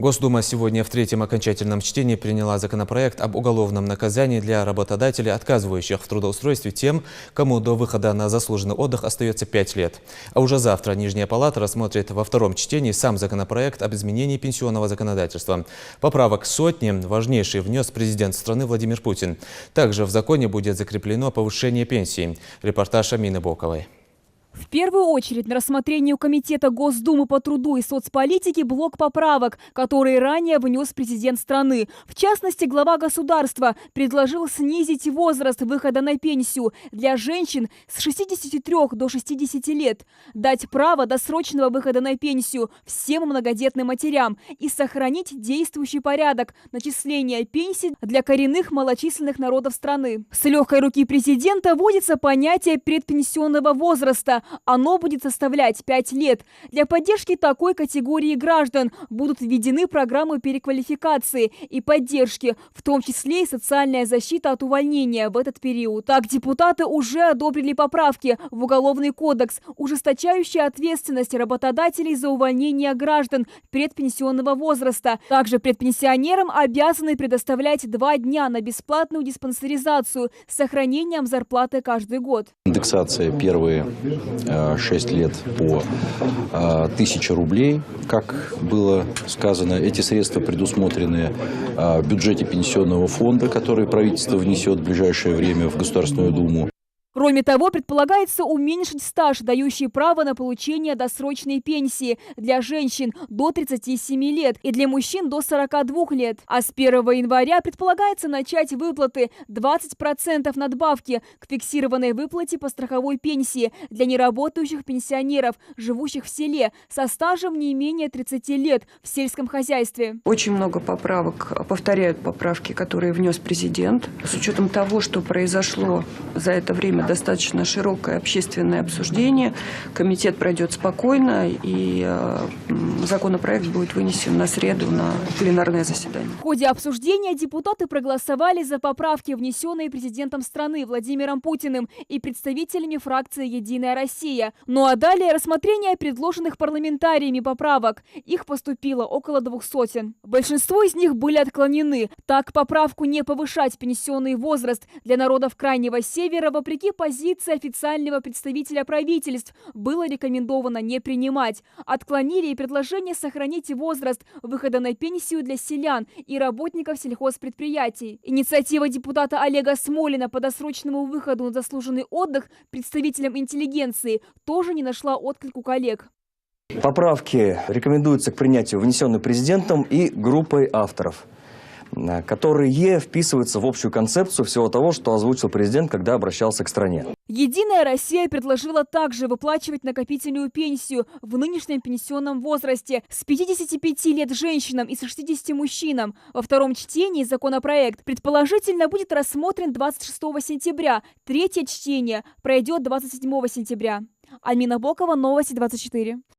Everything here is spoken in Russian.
Госдума сегодня в третьем окончательном чтении приняла законопроект об уголовном наказании для работодателей, отказывающих в трудоустройстве тем, кому до выхода на заслуженный отдых остается 5 лет. А уже завтра Нижняя палата рассмотрит во втором чтении сам законопроект об изменении пенсионного законодательства. Поправок сотни, важнейший внес президент страны Владимир Путин. Также в законе будет закреплено повышение пенсий. Репортаж Амины Боковой. В первую очередь на рассмотрение у Комитета Госдумы по труду и соцполитике блок поправок, которые ранее внес президент страны. В частности, глава государства предложил снизить возраст выхода на пенсию для женщин с 63 до 60 лет, дать право досрочного выхода на пенсию всем многодетным матерям и сохранить действующий порядок начисления пенсий для коренных малочисленных народов страны. С легкой руки президента вводится понятие предпенсионного возраста. Оно будет составлять 5 лет. Для поддержки такой категории граждан будут введены программы переквалификации и поддержки, в том числе и социальная защита от увольнения в этот период. Так, депутаты уже одобрили поправки в Уголовный кодекс, ужесточающие ответственность работодателей за увольнение граждан предпенсионного возраста. Также предпенсионерам обязаны предоставлять 2 дня на бесплатную диспансеризацию с сохранением зарплаты каждый год. Индексация первые 6 лет по 1000 рублей, как было сказано. Эти средства предусмотрены в бюджете пенсионного фонда, который правительство внесет в ближайшее время в Государственную Думу. Кроме того, предполагается уменьшить стаж, дающий право на получение досрочной пенсии для женщин до 37 лет и для мужчин до 42 лет. А с 1 января предполагается начать выплаты 20% надбавки к фиксированной выплате по страховой пенсии для неработающих пенсионеров, живущих в селе, со стажем не менее 30 лет в сельском хозяйстве. Очень много поправок повторяют поправки, которые внес президент. С учетом того, что произошло за это время достаточно широкое общественное обсуждение, комитет пройдет спокойно, и законопроект будет вынесен на среду на пленарное заседание. В ходе обсуждения депутаты проголосовали за поправки, внесенные президентом страны Владимиром Путиным и представителями фракции «Единая Россия». Ну а далее рассмотрение предложенных парламентариями поправок. Их поступило около 200. Большинство из них были отклонены. Так, поправку не повышать пенсионный возраст для народов Крайнего Севера, вопреки позиции официального представителя правительств, было рекомендовано не принимать. Отклонили и предложение сохранить возраст выхода на пенсию для селян и работников сельхозпредприятий. Инициатива депутата Олега Смолина по досрочному выходу на заслуженный отдых представителям интеллигенции тоже не нашла отклик у коллег. Поправки рекомендуются к принятию, внесенные президентом и группой авторов, которые вписываются в общую концепцию всего того, что озвучил президент, когда обращался к стране. Единая Россия предложила также выплачивать накопительную пенсию в нынешнем пенсионном возрасте с 55 лет женщинам и с 60 мужчинам. Во втором чтении законопроект предположительно будет рассмотрен 26 сентября. Третье чтение пройдет 27 сентября. Амина Бокова, Новости 24.